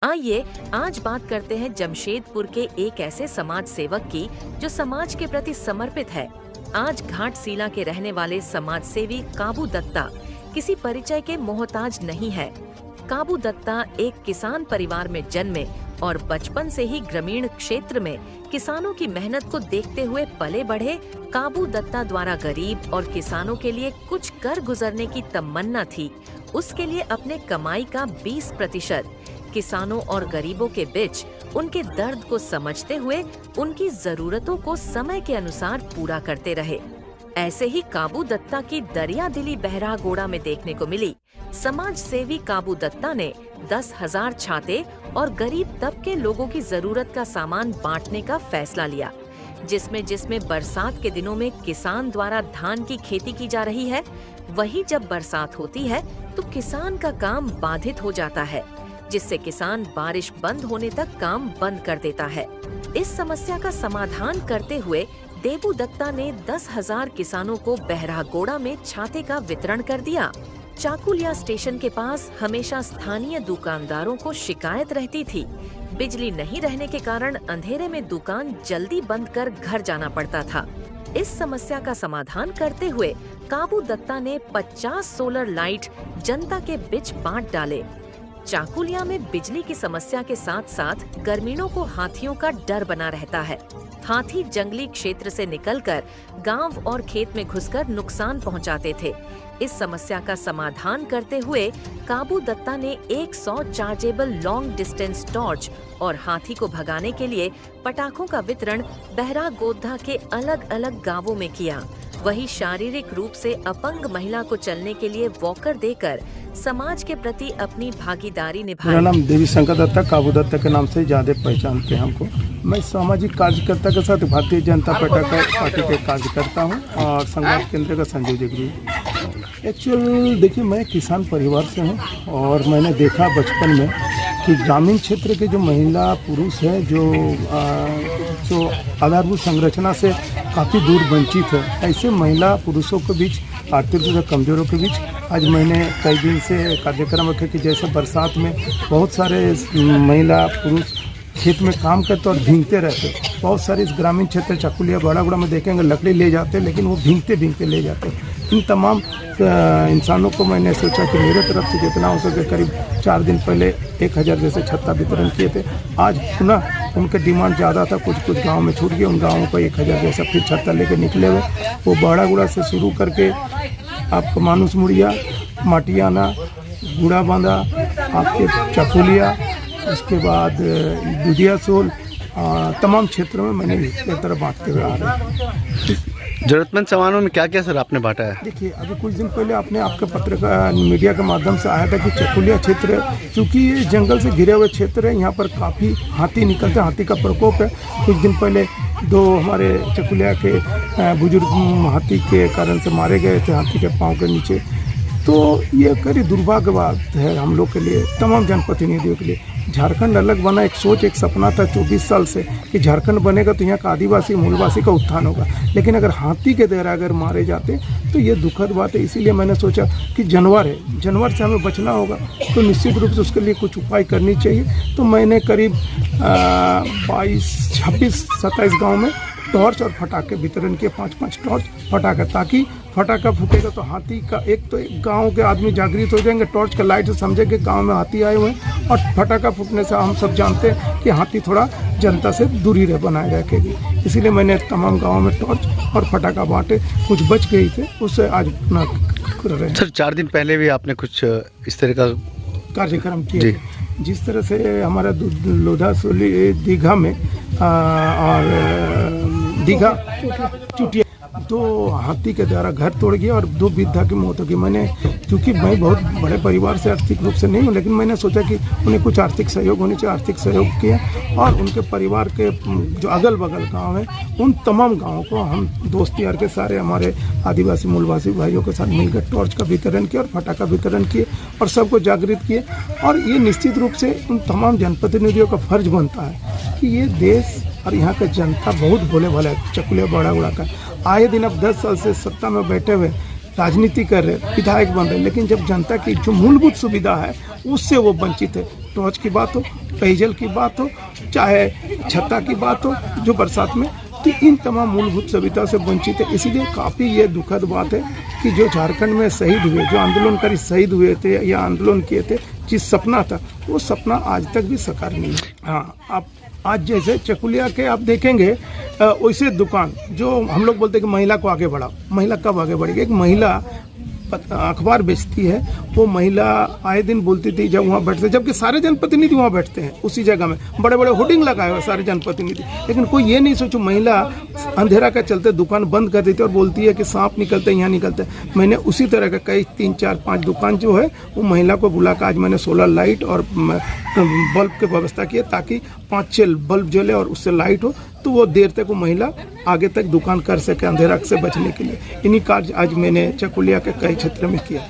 आइए आज बात करते हैं जमशेदपुर के एक ऐसे समाज सेवक की जो समाज के प्रति समर्पित है। आज घाटशिला के रहने वाले समाज सेवी काबू दत्ता किसी परिचय के मोहताज नहीं है। काबू दत्ता एक किसान परिवार में जन्मे और बचपन से ही ग्रामीण क्षेत्र में किसानों की मेहनत को देखते हुए पले बढ़े। काबू दत्ता द्वारा गरीब और किसानों के लिए कुछ कर गुजरने की तमन्ना थी। उसके लिए अपने कमाई का 20% किसानों और गरीबों के बीच उनके दर्द को समझते हुए उनकी जरूरतों को समय के अनुसार पूरा करते रहे। ऐसे ही काबू दत्ता की दरिया दिली बहरागोड़ा में देखने को मिली। समाज सेवी काबू दत्ता ने 10,000 छाते और गरीब तबके लोगों की जरूरत का सामान बांटने का फैसला लिया, जिसमें बरसात के दिनों में किसान द्वारा धान की खेती की जा रही है, वही जब बरसात होती है तो किसान का काम बाधित हो जाता है, जिससे किसान बारिश बंद होने तक काम बंद कर देता है। इस समस्या का समाधान करते हुए देबू दत्ता ने 10,000 किसानों को बहरागोड़ा में छाते का वितरण कर दिया। चाकुलिया स्टेशन के पास हमेशा स्थानीय दुकानदारों को शिकायत रहती थी। बिजली नहीं रहने के कारण अंधेरे में दुकान जल्दी बंद कर घर जाना पड़ता था। इस समस्या का समाधान करते हुए काबू दत्ता ने 50 सोलर लाइट जनता के बीच बांट डाले। चाकुलिया में बिजली की समस्या के साथ साथ ग्रामीणों को हाथियों का डर बना रहता है। हाथी जंगली क्षेत्र से निकलकर गांव और खेत में घुसकर नुकसान पहुंचाते थे। इस समस्या का समाधान करते हुए काबू दत्ता ने 100 चार्जेबल लॉन्ग डिस्टेंस टॉर्च और हाथी को भगाने के लिए पटाखों का वितरण बहरागोड़ा के अलग अलग गांवों में किया। वही शारीरिक रूप से अपंग महिला को चलने के लिए वॉकर देकर समाज के प्रति अपनी भागीदारी निभाई। मेरा नाम देवी शंकर दत्ता, काबू दत्ता के नाम से ज्यादा पहचानते हैं हमको। मैं सामाजिक कार्यकर्ता के साथ भारतीय जनता पार्टी के कार्यकर्ता हूं और संघर्ष केंद्र का संयोजक भी। एक्चुअल देखिए, मैं किसान परिवार से हूं और मैंने देखा बचपन में कि ग्रामीण क्षेत्र के जो महिला पुरुष हैं जो आधारभूत संरचना से काफ़ी दूर वंचित है, ऐसे महिला पुरुषों के बीच, आर्थिक रूप से कमजोरों के बीच आज मैंने कई दिन से कार्यक्रम रखे कि जैसे बरसात में बहुत सारे महिला पुरुष खेत में काम करते और भींगते रहते। बहुत सारे इस ग्रामीण क्षेत्र चाकुलिया बहरागोड़ा में देखेंगे लकड़ी ले जाते, लेकिन वो भींगते ले जाते। इन तमाम इंसानों को मैंने सोचा कि मेरे तरफ से जितना हो सके, करीब 4 दिन पहले 1000 जैसे छत्ता वितरण किए थे। आज पुनः उनका डिमांड ज़्यादा था, कुछ गांव में छूट गए, उन गाँवों को 1000 जैसा फिर छत्ता लेके निकले हुए। वो बहरागोड़ा से शुरू करके आपका मानुस मुड़िया, माटियाना, गुड़ा बांधा, आपके चाकुलिया, उसके बाद दुधिया सोल, तमाम क्षेत्रों में मैंने इस तरह बांटते हुए आ रहे हैं। जरूरतमंद सामानों में क्या क्या सर आपने बांटा है? देखिए, अभी कुछ दिन पहले आपने आपके पत्रकार मीडिया के माध्यम से आया था कि चाकुलिया क्षेत्र, क्योंकि ये जंगल से घिरे हुए क्षेत्र है, यहाँ पर काफ़ी हाथी निकलते हैं, हाथी का प्रकोप है। कुछ दिन पहले 2 हमारे चाकुलिया के बुजुर्ग हाथी के कारण से मारे गए थे, हाथी के पाँव के नीचे। तो ये कड़ी दुर्भाग्य बात है हम लोग के लिए, तमाम जनप्रतिनिधियों के लिए। झारखंड अलग बना, एक सोच, एक सपना था 24 साल से कि झारखंड बनेगा तो यहाँ का आदिवासी मूलवासी का उत्थान होगा, लेकिन अगर हाथी के द्वारा अगर मारे जाते तो ये दुखद बात है। इसीलिए मैंने सोचा कि जानवर है, जानवर से हमें बचना होगा, तो निश्चित रूप से उसके लिए कुछ उपाय करनी चाहिए। तो मैंने करीब 22, 26, 27 गाँव में टॉर्च और फटाके वितरण किए, 5-5 टॉर्च फटाका, ताकि फटाका फूटेगा तो हाथी का एक गांव के आदमी जागृत हो जाएंगे, टॉर्च का लाइट से समझेंगे गांव में हाथी आए हुए हैं। और फटाका फूटने से हम सब जानते हैं कि हाथी थोड़ा जनता से दूरी बनाए रखेगी। इसीलिए मैंने तमाम गाँव में टॉर्च और फटाका बांटे, कुछ बच गई थे, उससे आज पुनः कर रहे हैं। सर 4 दिन पहले भी आपने कुछ इस तरह का कार्यक्रम किए, जिस तरह से हमारा लोधा सोली दीघा में और दीघा चुटिया 2 हाथी के द्वारा घर तोड़ गया और 2 वृद्धा की मौत होगी। मैंने, क्योंकि मैं बहुत बड़े परिवार से आर्थिक रूप से नहीं हूँ, लेकिन मैंने सोचा कि उन्हें कुछ आर्थिक सहयोग होने चाहिए, आर्थिक सहयोग किया और उनके परिवार के जो अगल बगल गांव हैं उन तमाम गांवों को हम दोस्त यार के सारे हमारे आदिवासी मूलवासी भाइयों के साथ मिलकर टॉर्च का वितरण किया और फटाका वितरण किए और सबको जागृत किए। और ये निश्चित रूप से उन तमाम जनप्रतिनिधियों का फर्ज बनता है कि ये देश और यहाँ का जनता बहुत भोले भाले है। चाकुलिया बहरागोड़ा का आए दिन अब 10 साल से सत्ता में बैठे हुए राजनीति कर रहे, विधायक बन रहे, लेकिन जब जनता की जो मूलभूत सुविधा है उससे वो वंचित है। टॉर्च की बात हो, पेयजल की बात हो, चाहे छत्ता की बात हो, जो बरसात में, तो इन तमाम मूलभूत सुविधा से वंचित है। इसीलिए काफ़ी ये दुखद बात है कि जो झारखंड में शहीद हुए, जो आंदोलनकारी शहीद हुए थे या आंदोलन किए थे, जिस सपना था वो सपना आज तक भी साकार नहीं है। हाँ, आप आज जैसे चकुलिया के आप देखेंगे वैसे दुकान जो हम लोग बोलते हैं कि महिला को आगे बढ़ाओ, महिला कब आगे बढ़ेगी? एक महिला अखबार बेचती है, वो महिला आए दिन बोलती थी जब वहाँ बैठते, जबकि सारे जनप्रतिनिधि वहाँ बैठते हैं उसी जगह में, बड़े बड़े होर्डिंग लगाए हुए सारे जनप्रतिनिधि, लेकिन कोई ये नहीं सोचो महिला अंधेरा के चलते दुकान बंद कर देती है और बोलती है कि सांप निकलते हैं, यहाँ निकलते हैं। मैंने उसी तरह का कई 3, 4, 5 दुकान जो है वो महिला को बुलाकर आज मैंने सोलर लाइट और बल्ब की व्यवस्था की है, ताकि 5-6 बल्ब जले और उससे लाइट हो, तो वो देर तक वो महिला आगे तक दुकान कर सके अंधेरा से बचने के लिए। इन्हीं कार्य आज मैंने चकुलिया के कई क्षेत्र में किया।